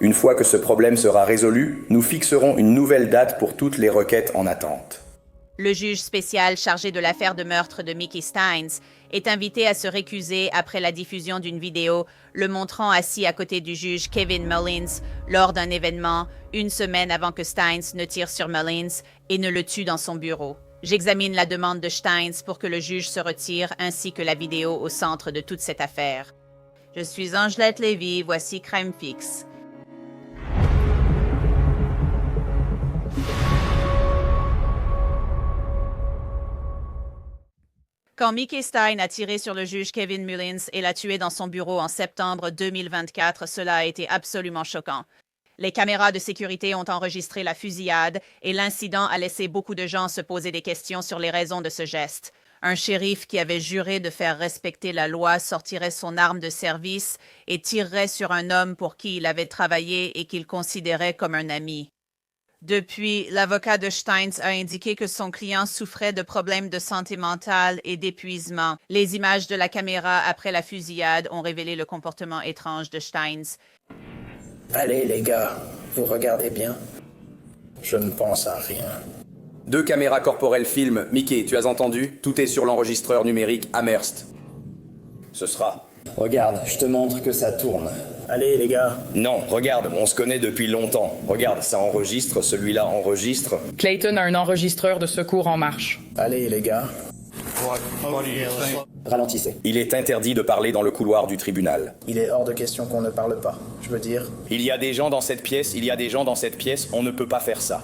Une fois que ce problème sera résolu, nous fixerons une nouvelle date pour toutes les requêtes en attente. Le juge spécial chargé de l'affaire de meurtre de Mickey Steins est invité à se récuser après la diffusion d'une vidéo le montrant assis à côté du juge Kevin Mullins lors d'un événement, une semaine avant que Steins ne tire sur Mullins et ne le tue dans son bureau. J'examine la demande de Steins pour que le juge se retire ainsi que la vidéo au centre de toute cette affaire. Je suis Angelette Lévy, voici Crime Fixe. Quand Mickey Stein a tiré sur le juge Kevin Mullins et l'a tué dans son bureau en septembre 2024, cela a été absolument choquant. Les caméras de sécurité ont enregistré la fusillade et l'incident a laissé beaucoup de gens se poser des questions sur les raisons de ce geste. Un shérif qui avait juré de faire respecter la loi sortirait son arme de service et tirerait sur un homme pour qui il avait travaillé et qu'il considérait comme un ami. Depuis, l'avocat de Steins a indiqué que son client souffrait de problèmes de santé mentale et d'épuisement. Les images de la caméra après la fusillade ont révélé le comportement étrange de Steins. Allez les gars, vous regardez bien. Je ne pense à rien. 2 caméras corporelles filment. Mickey, tu as entendu? Tout est sur l'enregistreur numérique Amherst. Ce sera. Regarde, je te montre que ça tourne. Allez les gars. Non, regarde, on se connaît depuis longtemps. Regarde, ça enregistre, celui-là enregistre. Clayton a un enregistreur de secours en marche. Allez les gars. Ralentissez. Il est interdit de parler dans le couloir du tribunal. Il est hors de question qu'on ne parle pas. Je veux dire... Il y a des gens dans cette pièce, on ne peut pas faire ça.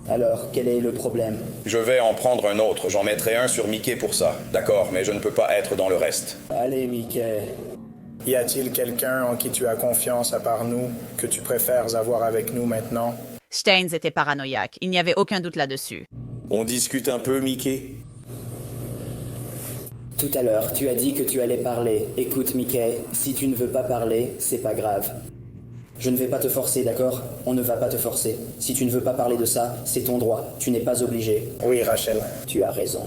Alors, quel est le problème? Je vais en prendre un autre, j'en mettrai un sur Mickey pour ça. D'accord, mais je ne peux pas être dans le reste. Allez Mickey. Y a-t-il quelqu'un en qui tu as confiance à part nous, que tu préfères avoir avec nous maintenant? Steins était paranoïaque, il n'y avait aucun doute là-dessus. On discute un peu, Mickey? Tout à l'heure, tu as dit que tu allais parler. Écoute Mickey, si tu ne veux pas parler, c'est pas grave. Je ne vais pas te forcer, d'accord? On ne va pas te forcer. Si tu ne veux pas parler de ça, c'est ton droit. Tu n'es pas obligé. Oui, Rachel. Tu as raison.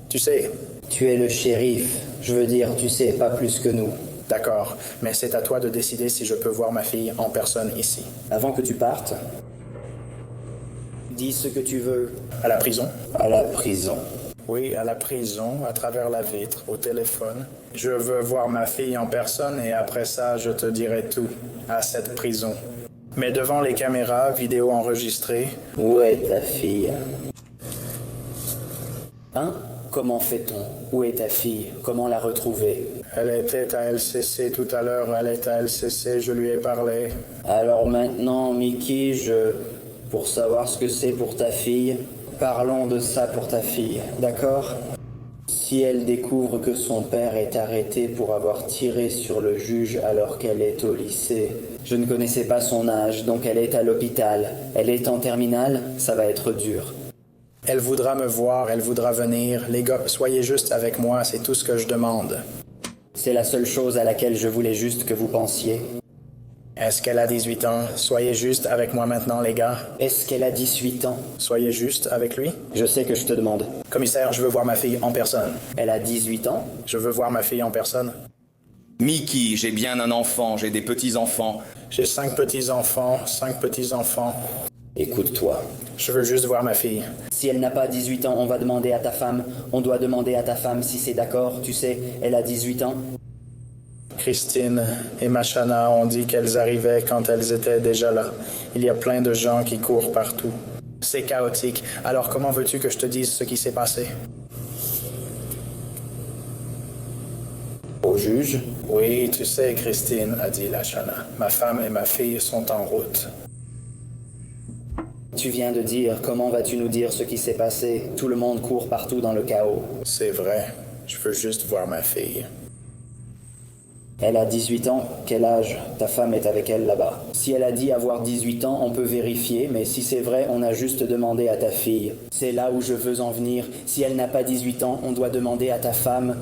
Tu sais... Tu es le shérif. Je veux dire, tu sais, pas plus que nous. D'accord, mais c'est à toi de décider si je peux voir ma fille en personne ici. Avant que tu partes, dis ce que tu veux. À la prison? À la prison. Oui, à la prison, à travers la vitre, au téléphone. Je veux voir ma fille en personne et après ça, je te dirai tout. À cette prison. Mais devant les caméras, vidéo enregistrée. Où est ta fille? Hein? Comment fait-on? Où est ta fille? Comment la retrouver? Elle était à LCC tout à l'heure, elle est à LCC, je lui ai parlé. Alors maintenant, Mickey, pour savoir ce que c'est pour ta fille, parlons de ça pour ta fille, d'accord? Si elle découvre que son père est arrêté pour avoir tiré sur le juge alors qu'elle est au lycée, je ne connaissais pas son âge, donc elle est à l'hôpital. Elle est en terminale, ça va être dur. Elle voudra me voir, elle voudra venir. Les gars, soyez juste avec moi, c'est tout ce que je demande. C'est la seule chose à laquelle je voulais juste que vous pensiez. Est-ce qu'elle a 18 ans? Soyez juste avec moi maintenant, les gars. Est-ce qu'elle a 18 ans? Soyez juste avec lui. Je sais que je te demande. Commissaire, je veux voir ma fille en personne. Elle a 18 ans? Je veux voir ma fille en personne. Mickey, j'ai bien un enfant, j'ai des petits-enfants. J'ai 5 petits-enfants, 5 petits-enfants. Écoute-toi. Je veux juste voir ma fille. Si elle n'a pas 18 ans, on va demander à ta femme. On doit demander à ta femme si c'est d'accord. Tu sais, elle a 18 ans. Christine et Machana ont dit qu'elles arrivaient quand elles étaient déjà là. Il y a plein de gens qui courent partout. C'est chaotique. Alors comment veux-tu que je te dise ce qui s'est passé? Au juge? Oui, tu sais, Christine, a dit Lashana. Ma femme et ma fille sont en route. Tu viens de dire, comment vas-tu nous dire ce qui s'est passé? Tout le monde court partout dans le chaos. C'est vrai. Je veux juste voir ma fille. Elle a 18 ans. Quel âge? Ta femme est avec elle là-bas. Si elle a dit avoir 18 ans, on peut vérifier, mais si c'est vrai, on a juste demandé à ta fille. C'est là où je veux en venir. Si elle n'a pas 18 ans, on doit demander à ta femme.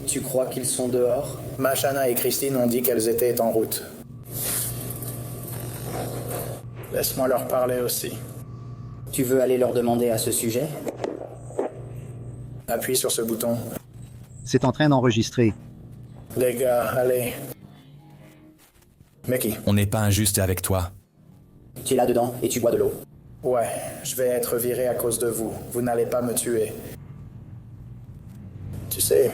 Tu crois qu'ils sont dehors? Machana et Christine ont dit qu'elles étaient en route. Laisse-moi leur parler aussi. Tu veux aller leur demander à ce sujet? Appuie sur ce bouton. C'est en train d'enregistrer. Les gars, allez. Mickey. On n'est pas injuste avec toi. Tu es là-dedans et tu bois de l'eau. Ouais, je vais être viré à cause de vous. Vous n'allez pas me tuer. Tu sais...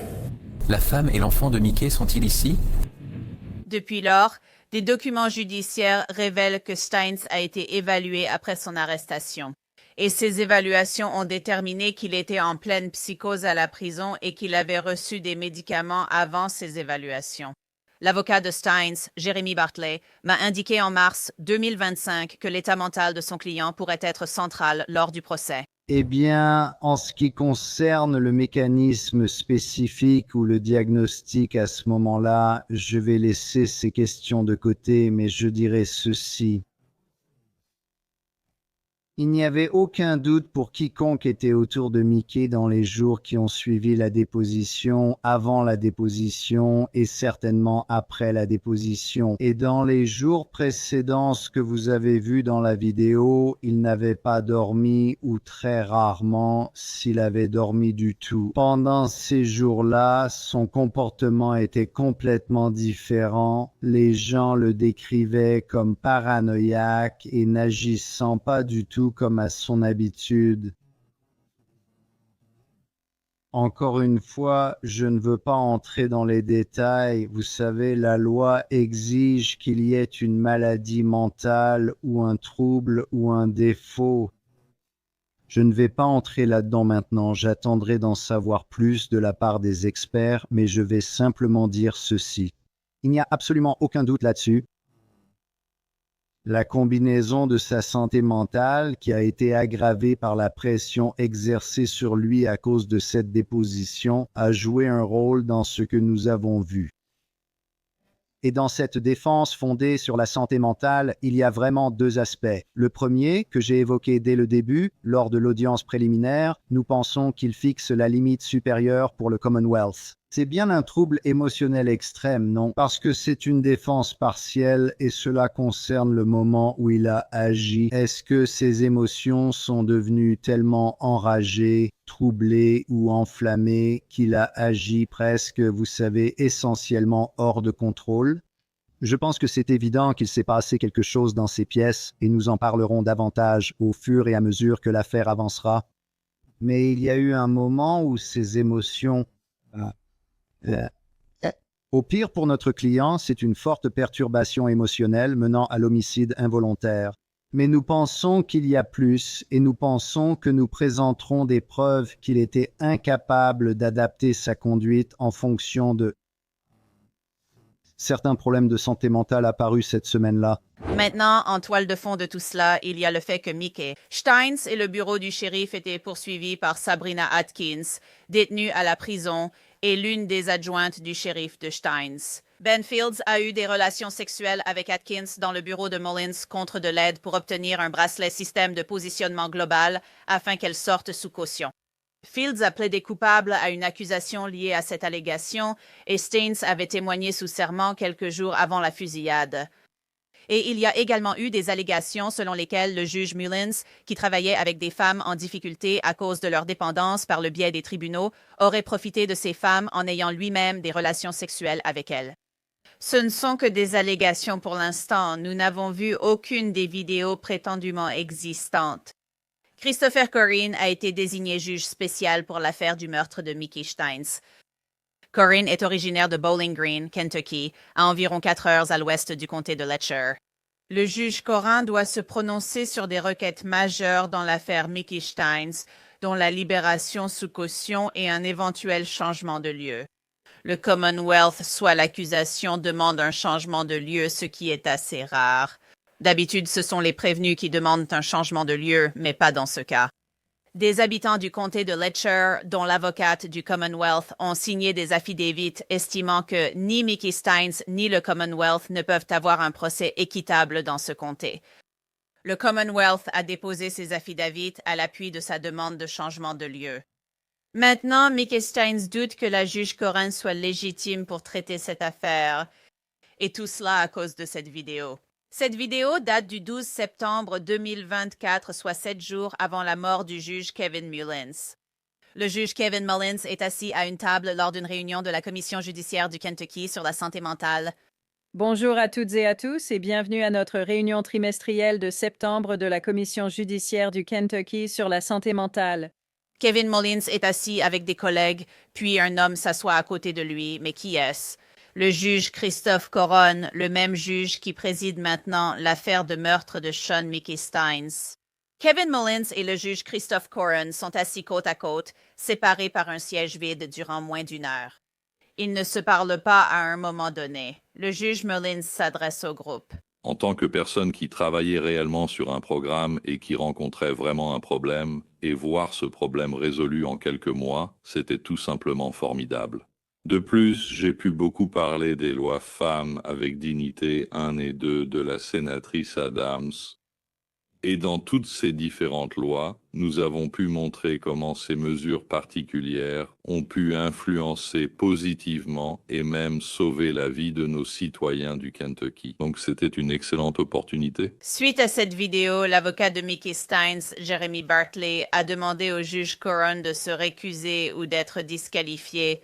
La femme et l'enfant de Mickey sont-ils ici? Depuis lors, des documents judiciaires révèlent que Steins a été évalué après son arrestation. Et ces évaluations ont déterminé qu'il était en pleine psychose à la prison et qu'il avait reçu des médicaments avant ces évaluations. L'avocat de Steins, Jeremy Bartley, m'a indiqué en mars 2025 que l'état mental de son client pourrait être central lors du procès. Eh bien, en ce qui concerne le mécanisme spécifique ou le diagnostic à ce moment-là, je vais laisser ces questions de côté, mais je dirais ceci. Il n'y avait aucun doute pour quiconque était autour de Mickey dans les jours qui ont suivi la déposition, avant la déposition et certainement après la déposition. Et dans les jours précédents, ce que vous avez vu dans la vidéo, il n'avait pas dormi ou très rarement s'il avait dormi du tout. Pendant ces jours-là, son comportement était complètement différent. Les gens le décrivaient comme paranoïaque et n'agissant pas du tout comme à son habitude. Encore une fois, je ne veux pas entrer dans les détails. Vous savez, la loi exige qu'il y ait une maladie mentale ou un trouble ou un défaut. Je ne vais pas entrer là-dedans maintenant. J'attendrai d'en savoir plus de la part des experts, mais je vais simplement dire ceci. Il n'y a absolument aucun doute là-dessus. La combinaison de sa santé mentale, qui a été aggravée par la pression exercée sur lui à cause de cette déposition, a joué un rôle dans ce que nous avons vu. Et dans cette défense fondée sur la santé mentale, il y a vraiment deux aspects. Le premier, que j'ai évoqué dès le début, lors de l'audience préliminaire, nous pensons qu'il fixe la limite supérieure pour le Commonwealth. C'est bien un trouble émotionnel extrême, non? Parce que c'est une défense partielle et cela concerne le moment où il a agi. Est-ce que ses émotions sont devenues tellement enragées, troublées ou enflammées qu'il a agi presque, vous savez, essentiellement hors de contrôle? Je pense que c'est évident qu'il s'est passé quelque chose dans ces pièces et nous en parlerons davantage au fur et à mesure que l'affaire avancera. Mais il y a eu un moment où ces émotions... Au pire pour notre client, c'est une forte perturbation émotionnelle menant à l'homicide involontaire. Mais nous pensons qu'il y a plus et nous pensons que nous présenterons des preuves qu'il était incapable d'adapter sa conduite en fonction de certains problèmes de santé mentale apparus cette semaine-là. Maintenant, en toile de fond de tout cela, il y a le fait que Mickey Steins et le bureau du shérif étaient poursuivis par Sabrina Atkins, détenue à la prison, et l'une des adjointes du shérif de Steins. Ben Fields a eu des relations sexuelles avec Atkins dans le bureau de Mullins contre de l'aide pour obtenir un bracelet système de positionnement global afin qu'elle sorte sous caution. Fields a plaidé coupable à une accusation liée à cette allégation et Steins avait témoigné sous serment quelques jours avant la fusillade. Et il y a également eu des allégations selon lesquelles le juge Mullins, qui travaillait avec des femmes en difficulté à cause de leur dépendance par le biais des tribunaux, aurait profité de ces femmes en ayant lui-même des relations sexuelles avec elles. Ce ne sont que des allégations pour l'instant. Nous n'avons vu aucune des vidéos prétendument existantes. Christopher Corrine a été désigné juge spécial pour l'affaire du meurtre de Mickey Steins. Corrine est originaire de Bowling Green, Kentucky, à environ 4 heures à l'ouest du comté de Letcher. Le juge Corrin doit se prononcer sur des requêtes majeures dans l'affaire Mickey Steins, dont la libération sous caution et un éventuel changement de lieu. Le Commonwealth, soit l'accusation, demande un changement de lieu, ce qui est assez rare. D'habitude, ce sont les prévenus qui demandent un changement de lieu, mais pas dans ce cas. Des habitants du comté de Letcher, dont l'avocate du Commonwealth, ont signé des affidavits estimant que ni Mickey Steins ni le Commonwealth ne peuvent avoir un procès équitable dans ce comté. Le Commonwealth a déposé ces affidavits à l'appui de sa demande de changement de lieu. Maintenant, Mickey Steins doute que la juge Corrin soit légitime pour traiter cette affaire, et tout cela à cause de cette vidéo. Cette vidéo date du 12 septembre 2024, soit 7 jours avant la mort du juge Kevin Mullins. Le juge Kevin Mullins est assis à une table lors d'une réunion de la commission judiciaire du Kentucky sur la santé mentale. Bonjour à toutes et à tous et bienvenue à notre réunion trimestrielle de septembre de la commission judiciaire du Kentucky sur la santé mentale. Kevin Mullins est assis avec des collègues, puis un homme s'assoit à côté de lui. Mais qui est-ce? Le juge Christophe Coron, le même juge qui préside maintenant l'affaire de meurtre de Sean Mickey Steins. Kevin Mullins et le juge Christophe Coron sont assis côte à côte, séparés par un siège vide durant moins d'une heure. Ils ne se parlent pas à un moment donné. Le juge Mullins s'adresse au groupe. En tant que personne qui travaillait réellement sur un programme et qui rencontrait vraiment un problème, et voir ce problème résolu en quelques mois, c'était tout simplement formidable. De plus, j'ai pu beaucoup parler des lois femmes avec dignité 1 et 2 de la sénatrice Adams. Et dans toutes ces différentes lois, nous avons pu montrer comment ces mesures particulières ont pu influencer positivement et même sauver la vie de nos citoyens du Kentucky. Donc c'était une excellente opportunité. Suite à cette vidéo, l'avocat de Mickey Steins, Jeremy Bartley, a demandé au juge Coron de se récuser ou d'être disqualifié.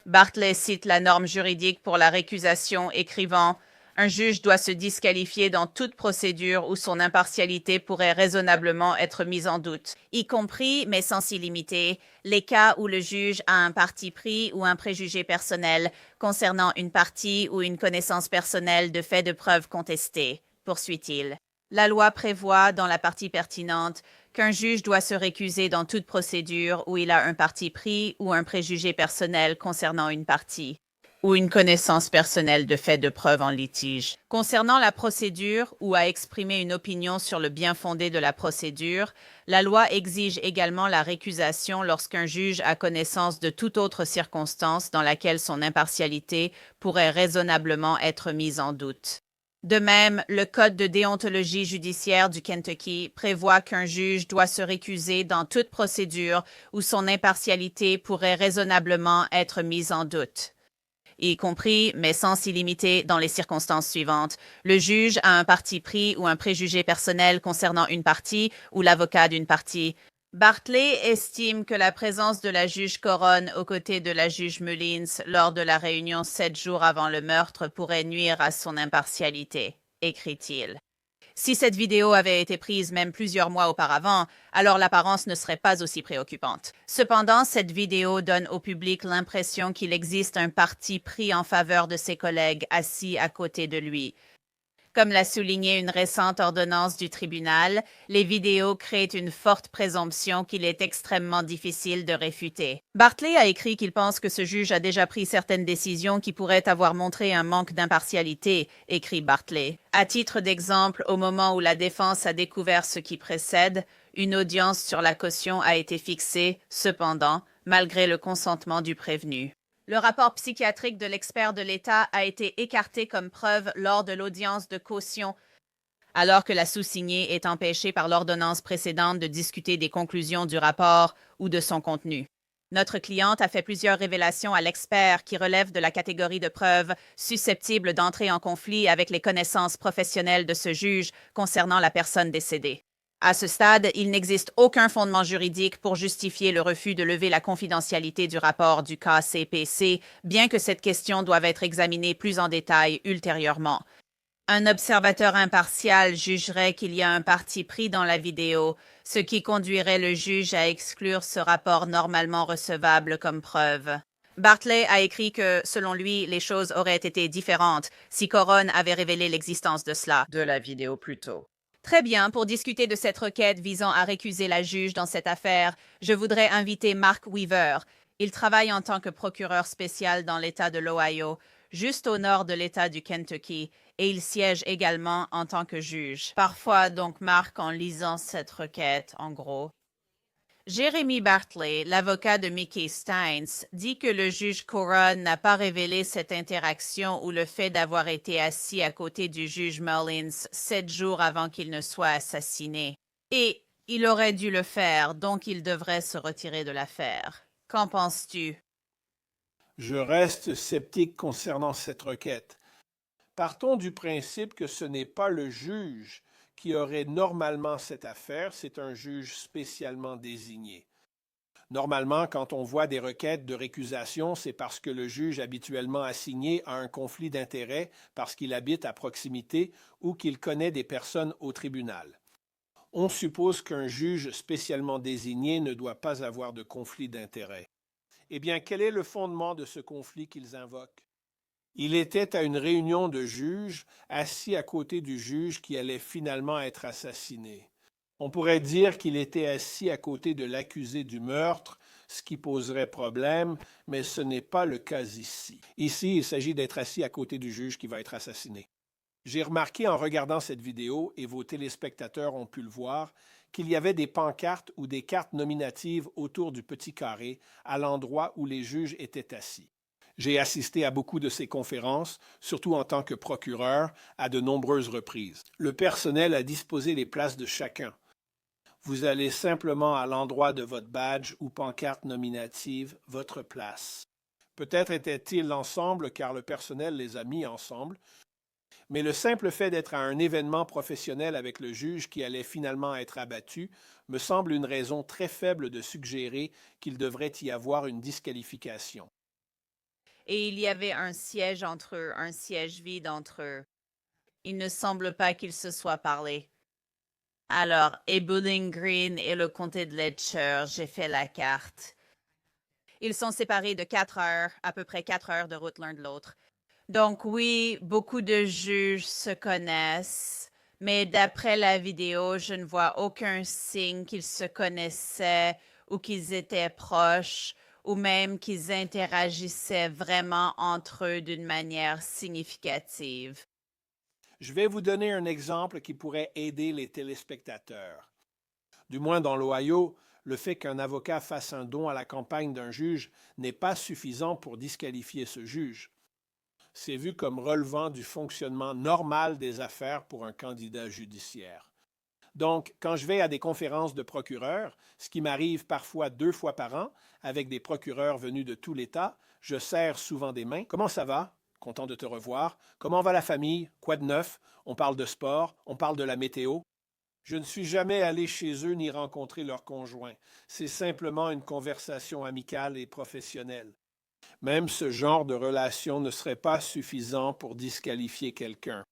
Bartley cite la norme juridique pour la récusation, écrivant « Un juge doit se disqualifier dans toute procédure où son impartialité pourrait raisonnablement être mise en doute, y compris, mais sans s'y limiter, les cas où le juge a un parti pris ou un préjugé personnel concernant une partie ou une connaissance personnelle de faits de preuve contestés », poursuit-il. La loi prévoit, dans la partie pertinente, qu'un juge doit se récuser dans toute procédure où il a un parti pris ou un préjugé personnel concernant une partie, ou une connaissance personnelle de faits de preuve en litige. Concernant la procédure ou à exprimer une opinion sur le bien-fondé de la procédure, la loi exige également la récusation lorsqu'un juge a connaissance de toute autre circonstance dans laquelle son impartialité pourrait raisonnablement être mise en doute. De même, le Code de déontologie judiciaire du Kentucky prévoit qu'un juge doit se récuser dans toute procédure où son impartialité pourrait raisonnablement être mise en doute, y compris, mais sans s'y limiter, dans les circonstances suivantes. Le juge a un parti pris ou un préjugé personnel concernant une partie ou l'avocat d'une partie. Bartley estime que la présence de la juge Coron aux côtés de la juge Mullins lors de la réunion 7 jours avant le meurtre pourrait nuire à son impartialité, écrit-il. Si cette vidéo avait été prise même plusieurs mois auparavant, alors l'apparence ne serait pas aussi préoccupante. Cependant, cette vidéo donne au public l'impression qu'il existe un parti pris en faveur de ses collègues assis à côté de lui. Comme l'a souligné une récente ordonnance du tribunal, les vidéos créent une forte présomption qu'il est extrêmement difficile de réfuter. Bartley a écrit qu'il pense que ce juge a déjà pris certaines décisions qui pourraient avoir montré un manque d'impartialité, écrit Bartley. À titre d'exemple, au moment où la défense a découvert ce qui précède, une audience sur la caution a été fixée, cependant, malgré le consentement du prévenu. Le rapport psychiatrique de l'expert de l'État a été écarté comme preuve lors de l'audience de caution, alors que la sous-signée est empêchée par l'ordonnance précédente de discuter des conclusions du rapport ou de son contenu. Notre cliente a fait plusieurs révélations à l'expert qui relèvent de la catégorie de preuves susceptibles d'entrer en conflit avec les connaissances professionnelles de ce juge concernant la personne décédée. À ce stade, il n'existe aucun fondement juridique pour justifier le refus de lever la confidentialité du rapport du KCPC, bien que cette question doive être examinée plus en détail ultérieurement. Un observateur impartial jugerait qu'il y a un parti pris dans la vidéo, ce qui conduirait le juge à exclure ce rapport normalement recevable comme preuve. Bartley a écrit que, selon lui, les choses auraient été différentes si Coron avait révélé l'existence de cela, de la vidéo plus tôt. Très bien, pour discuter de cette requête visant à récuser la juge dans cette affaire, je voudrais inviter Mark Weaver. Il travaille en tant que procureur spécial dans l'État de l'Ohio, juste au nord de l'État du Kentucky, et il siège également en tant que juge. Parfois, donc, Mark, en lisant cette requête, en gros. Jeremy Bartley, l'avocat de Mickey Steins, dit que le juge Coron n'a pas révélé cette interaction ou le fait d'avoir été assis à côté du juge Mullins 7 jours avant qu'il ne soit assassiné. Et il aurait dû le faire, donc il devrait se retirer de l'affaire. Qu'en penses-tu? Je reste sceptique concernant cette requête. Partons du principe que ce n'est pas le juge qui aurait normalement cette affaire, c'est un juge spécialement désigné. Normalement, quand on voit des requêtes de récusation, c'est parce que le juge habituellement assigné a un conflit d'intérêts parce qu'il habite à proximité ou qu'il connaît des personnes au tribunal. On suppose qu'un juge spécialement désigné ne doit pas avoir de conflit d'intérêts. Eh bien, quel est le fondement de ce conflit qu'ils invoquent? Il était à une réunion de juges, assis à côté du juge qui allait finalement être assassiné. On pourrait dire qu'il était assis à côté de l'accusé du meurtre, ce qui poserait problème, mais ce n'est pas le cas ici. Ici, il s'agit d'être assis à côté du juge qui va être assassiné. J'ai remarqué en regardant cette vidéo, et vos téléspectateurs ont pu le voir, qu'il y avait des pancartes ou des cartes nominatives autour du petit carré, à l'endroit où les juges étaient assis. J'ai assisté à beaucoup de ces conférences, surtout en tant que procureur, à de nombreuses reprises. Le personnel a disposé les places de chacun. Vous allez simplement à l'endroit de votre badge ou pancarte nominative, votre place. Peut-être étaient-ils ensemble car le personnel les a mis ensemble, mais le simple fait d'être à un événement professionnel avec le juge qui allait finalement être abattu me semble une raison très faible de suggérer qu'il devrait y avoir une disqualification. Et il y avait un siège entre eux, un siège vide entre eux. Il ne semble pas qu'ils se soient parlé. Alors, et Bowling Green et le comté de Letcher, j'ai fait la carte. Ils sont séparés de 4 heures, à peu près 4 heures de route l'un de l'autre. Donc oui, beaucoup de juges se connaissent, mais d'après la vidéo, je ne vois aucun signe qu'ils se connaissaient ou qu'ils étaient proches ou même qu'ils interagissaient vraiment entre eux d'une manière significative. Je vais vous donner un exemple qui pourrait aider les téléspectateurs. Du moins dans l'Ohio, le fait qu'un avocat fasse un don à la campagne d'un juge n'est pas suffisant pour disqualifier ce juge. C'est vu comme relevant du fonctionnement normal des affaires pour un candidat judiciaire. Donc, quand je vais à des conférences de procureurs, ce qui m'arrive parfois 2 fois par an, avec des procureurs venus de tout l'État, je serre souvent des mains. Comment ça va? Content de te revoir. Comment va la famille? Quoi de neuf? On parle de sport, on parle de la météo. Je ne suis jamais allé chez eux ni rencontré leur conjoint. C'est simplement une conversation amicale et professionnelle. Même ce genre de relation ne serait pas suffisant pour disqualifier quelqu'un.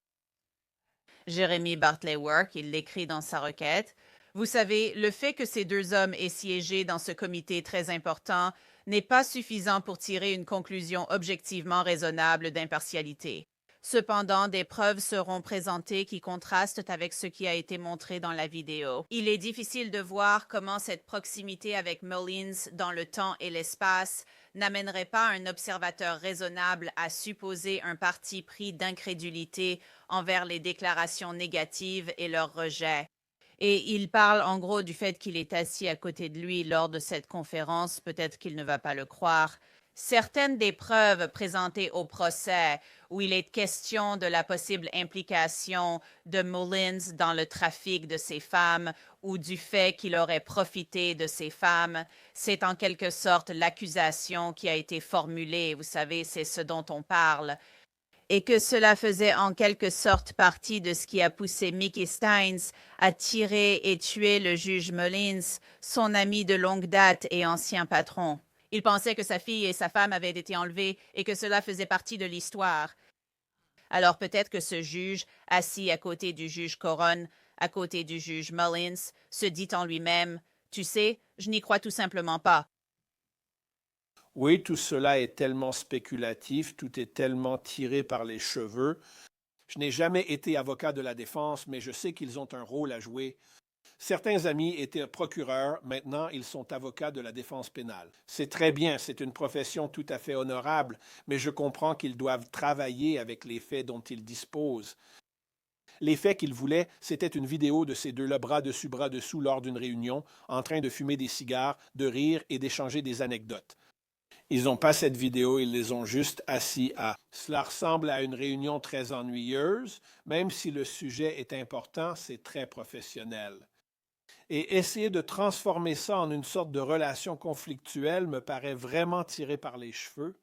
Jérémy Bartley Work, il l'écrit dans sa requête. Vous savez, le fait que ces 2 hommes aient siégé dans ce comité très important n'est pas suffisant pour tirer une conclusion objectivement raisonnable d'impartialité. Cependant, des preuves seront présentées qui contrastent avec ce qui a été montré dans la vidéo. Il est difficile de voir comment cette proximité avec Mullins dans le temps et l'espace n'amènerait pas un observateur raisonnable à supposer un parti pris d'incrédulité envers les déclarations négatives et leur rejet. Et il parle en gros du fait qu'il est assis à côté de lui lors de cette conférence, peut-être qu'il ne va pas le croire. Certaines des preuves présentées au procès, où il est question de la possible implication de Mullins dans le trafic de ces femmes ou du fait qu'il aurait profité de ces femmes, c'est en quelque sorte l'accusation qui a été formulée, vous savez, c'est ce dont on parle. Et que cela faisait en quelque sorte partie de ce qui a poussé Mickey Steins à tirer et tuer le juge Mullins, son ami de longue date et ancien patron. Il pensait que sa fille et sa femme avaient été enlevées et que cela faisait partie de l'histoire. Alors peut-être que ce juge, assis à côté du juge Coron, à côté du juge Mullins, se dit en lui-même « Tu sais, je n'y crois tout simplement pas. » Oui, tout cela est tellement spéculatif, tout est tellement tiré par les cheveux. Je n'ai jamais été avocat de la défense, mais je sais qu'ils ont un rôle à jouer. Certains amis étaient procureurs, maintenant ils sont avocats de la défense pénale. C'est très bien, c'est une profession tout à fait honorable, mais je comprends qu'ils doivent travailler avec les faits dont ils disposent. Les faits qu'ils voulaient, c'était une vidéo de ces deux-là bras dessus, bras dessous lors d'une réunion, en train de fumer des cigares, de rire et d'échanger des anecdotes. Ils n'ont pas cette vidéo, ils les ont juste assis à. Cela ressemble à une réunion très ennuyeuse, même si le sujet est important, c'est très professionnel. Et essayer de transformer ça en une sorte de relation conflictuelle me paraît vraiment tiré par les cheveux.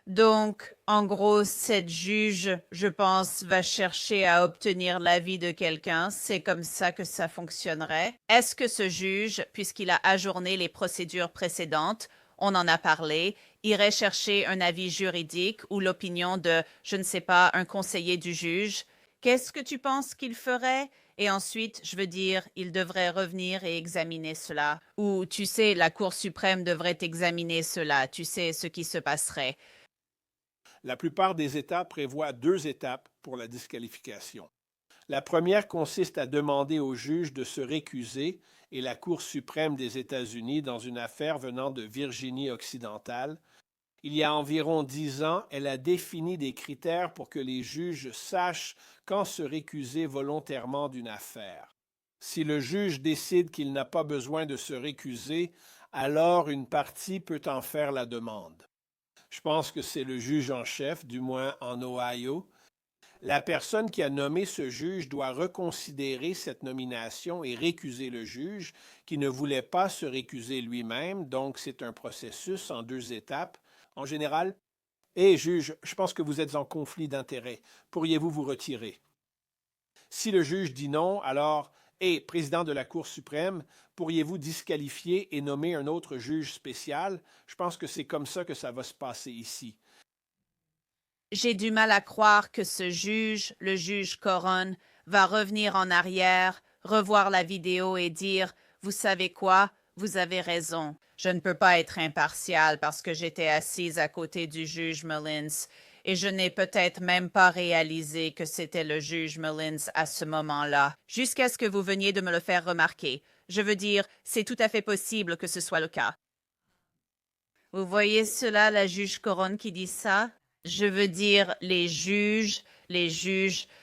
Donc, en gros, cette juge, je pense, va chercher à obtenir l'avis de quelqu'un. C'est comme ça que ça fonctionnerait. Est-ce que ce juge, puisqu'il a ajourné les procédures précédentes, on en a parlé, irait chercher un avis juridique ou l'opinion de, je ne sais pas, un conseiller du juge? Qu'est-ce que tu penses qu'il ferait? Et ensuite, je veux dire, il devrait revenir et examiner cela. Ou, tu sais, la Cour suprême devrait examiner cela. Tu sais ce qui se passerait. La plupart des États prévoient 2 étapes pour la disqualification. La première consiste à demander au juge de se récuser et la Cour suprême des États-Unis dans une affaire venant de Virginie occidentale. Il y a environ 10 ans, elle a défini des critères pour que les juges sachent quand se récuser volontairement d'une affaire. Si le juge décide qu'il n'a pas besoin de se récuser, alors une partie peut en faire la demande. Je pense que c'est le juge en chef, du moins en Ohio. La personne qui a nommé ce juge doit reconsidérer cette nomination et récuser le juge qui ne voulait pas se récuser lui-même, donc c'est un processus en 2 étapes. En général, juge, je pense que vous êtes en conflit d'intérêts. Pourriez-vous vous retirer? Si le juge dit non, alors, président de la Cour suprême, pourriez-vous disqualifier et nommer un autre juge spécial? Je pense que c'est comme ça que ça va se passer ici. J'ai du mal à croire que ce juge, le juge Coron, va revenir en arrière, revoir la vidéo et dire « Vous savez quoi? Vous avez raison. Je ne peux pas être impartial parce que j'étais assise à côté du juge Mullins et je n'ai peut-être même pas réalisé que c'était le juge Mullins à ce moment-là, jusqu'à ce que vous veniez de me le faire remarquer. Je veux dire, c'est tout à fait possible que ce soit le cas. » Vous voyez cela, la juge Coron qui dit ça? Je veux dire, les juges,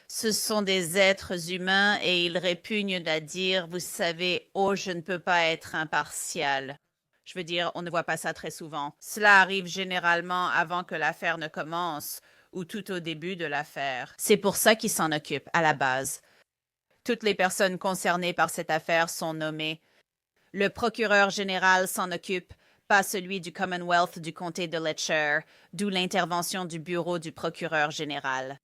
ce sont des êtres humains et ils répugnent à dire, vous savez, oh, je ne peux pas être impartial. Je veux dire, on ne voit pas ça très souvent. Cela arrive généralement avant que l'affaire ne commence ou tout au début de l'affaire. C'est pour ça qu'ils s'en occupent, à la base. Toutes les personnes concernées par cette affaire sont nommées. Le procureur général s'en occupe, pas celui du Commonwealth du comté de Letcher, d'où l'intervention du bureau du procureur général.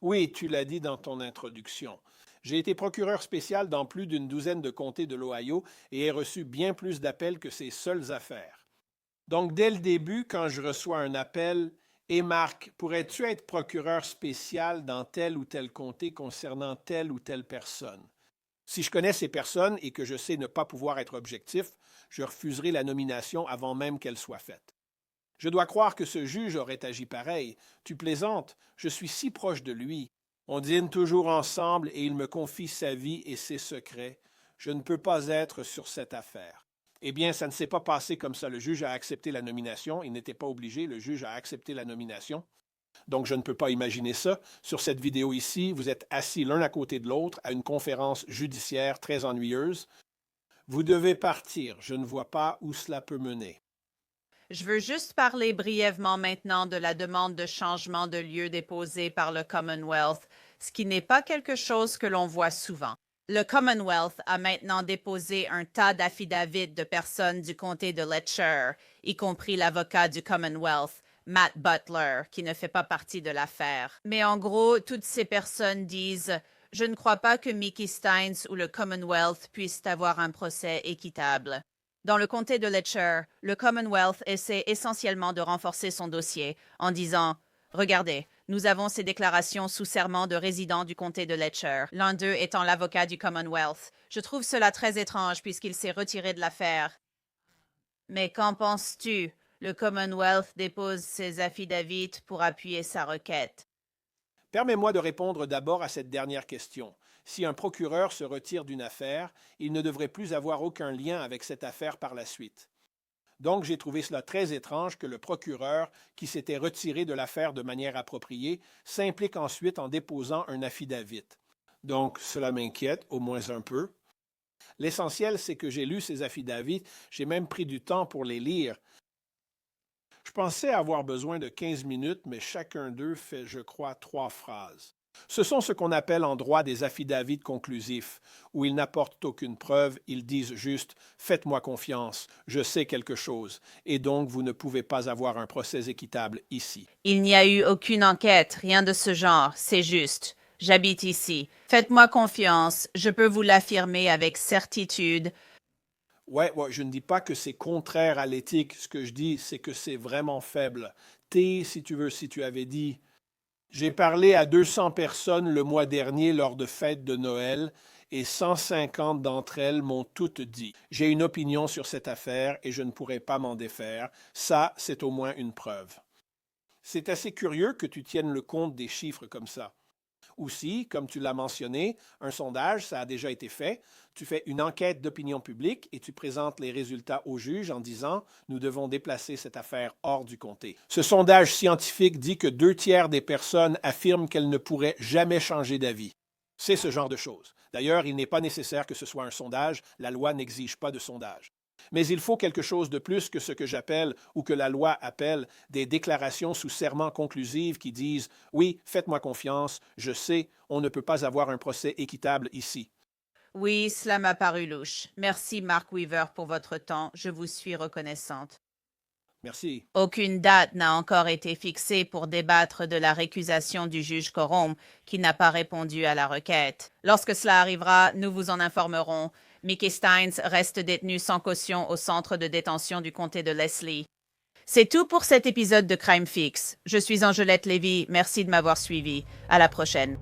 Oui, tu l'as dit dans ton introduction. J'ai été procureur spécial dans plus d'une douzaine de comtés de l'Ohio et ai reçu bien plus d'appels que ces seules affaires. Donc, dès le début, quand je reçois un appel, « Et Marc, pourrais-tu être procureur spécial dans tel ou tel comté concernant telle ou telle personne? » Si je connais ces personnes et que je sais ne pas pouvoir être objectif, je refuserai la nomination avant même qu'elle soit faite. Je dois croire que ce juge aurait agi pareil. Tu plaisantes, je suis si proche de lui. On dîne toujours ensemble et il me confie sa vie et ses secrets. Je ne peux pas être sur cette affaire. Eh bien, ça ne s'est pas passé comme ça. Le juge a accepté la nomination. Il n'était pas obligé. Le juge a accepté la nomination. Donc, je ne peux pas imaginer ça. Sur cette vidéo ici, vous êtes assis l'un à côté de l'autre à une conférence judiciaire très ennuyeuse. Vous devez partir. Je ne vois pas où cela peut mener. Je veux juste parler brièvement maintenant de la demande de changement de lieu déposée par le Commonwealth, ce qui n'est pas quelque chose que l'on voit souvent. Le Commonwealth a maintenant déposé un tas d'affidavits de personnes du comté de Letcher, y compris l'avocat du Commonwealth, Matt Butler, qui ne fait pas partie de l'affaire. Mais en gros, toutes ces personnes disent « Je ne crois pas que Mickey Steins ou le Commonwealth puissent avoir un procès équitable. » Dans le comté de Letcher, le Commonwealth essaie essentiellement de renforcer son dossier en disant « Regardez, nous avons ces déclarations sous serment de résidents du comté de Letcher, l'un d'eux étant l'avocat du Commonwealth. Je trouve cela très étrange puisqu'il s'est retiré de l'affaire. » Mais qu'en penses-tu? Le Commonwealth dépose ses affidavits pour appuyer sa requête. Permets-moi de répondre d'abord à cette dernière question. Si un procureur se retire d'une affaire, il ne devrait plus avoir aucun lien avec cette affaire par la suite. Donc, j'ai trouvé cela très étrange que le procureur, qui s'était retiré de l'affaire de manière appropriée, s'implique ensuite en déposant un affidavit. Donc, cela m'inquiète, au moins un peu. L'essentiel, c'est que j'ai lu ces affidavits, j'ai même pris du temps pour les lire. Je pensais avoir besoin de 15 minutes, mais chacun d'eux fait, je crois, 3 phrases. Ce sont ce qu'on appelle en droit des affidavits conclusifs, où ils n'apportent aucune preuve, ils disent juste « Faites-moi confiance, je sais quelque chose, et donc vous ne pouvez pas avoir un procès équitable ici. » Il n'y a eu aucune enquête, rien de ce genre, c'est juste. J'habite ici. Faites-moi confiance, je peux vous l'affirmer avec certitude. Ouais, je ne dis pas que c'est contraire à l'éthique, ce que je dis, c'est que c'est vraiment faible. Si tu avais dit j'ai parlé à 200 personnes le mois dernier lors de fêtes de Noël et 150 d'entre elles m'ont toutes dit. J'ai une opinion sur cette affaire et je ne pourrai pas m'en défaire. Ça, c'est au moins une preuve. C'est assez curieux que tu tiennes le compte des chiffres comme ça. Aussi, comme tu l'as mentionné, un sondage, ça a déjà été fait. Tu fais une enquête d'opinion publique et tu présentes les résultats au juge en disant « Nous devons déplacer cette affaire hors du comté ». Ce sondage scientifique dit que 2/3 des personnes affirment qu'elles ne pourraient jamais changer d'avis. C'est ce genre de choses. D'ailleurs, il n'est pas nécessaire que ce soit un sondage. La loi n'exige pas de sondage. Mais il faut quelque chose de plus que ce que j'appelle ou que la loi appelle des déclarations sous serment conclusives qui disent « Oui, faites-moi confiance, je sais, on ne peut pas avoir un procès équitable ici. » Oui, cela m'a paru louche. Merci, Mark Weaver, pour votre temps. Je vous suis reconnaissante. Merci. Aucune date n'a encore été fixée pour débattre de la récusation du juge Corum, qui n'a pas répondu à la requête. Lorsque cela arrivera, nous vous en informerons. Mickey Steins reste détenu sans caution au centre de détention du comté de Leslie. C'est tout pour cet épisode de Crime Fix. Je suis Angelette Lévy. Merci de m'avoir suivi. À la prochaine.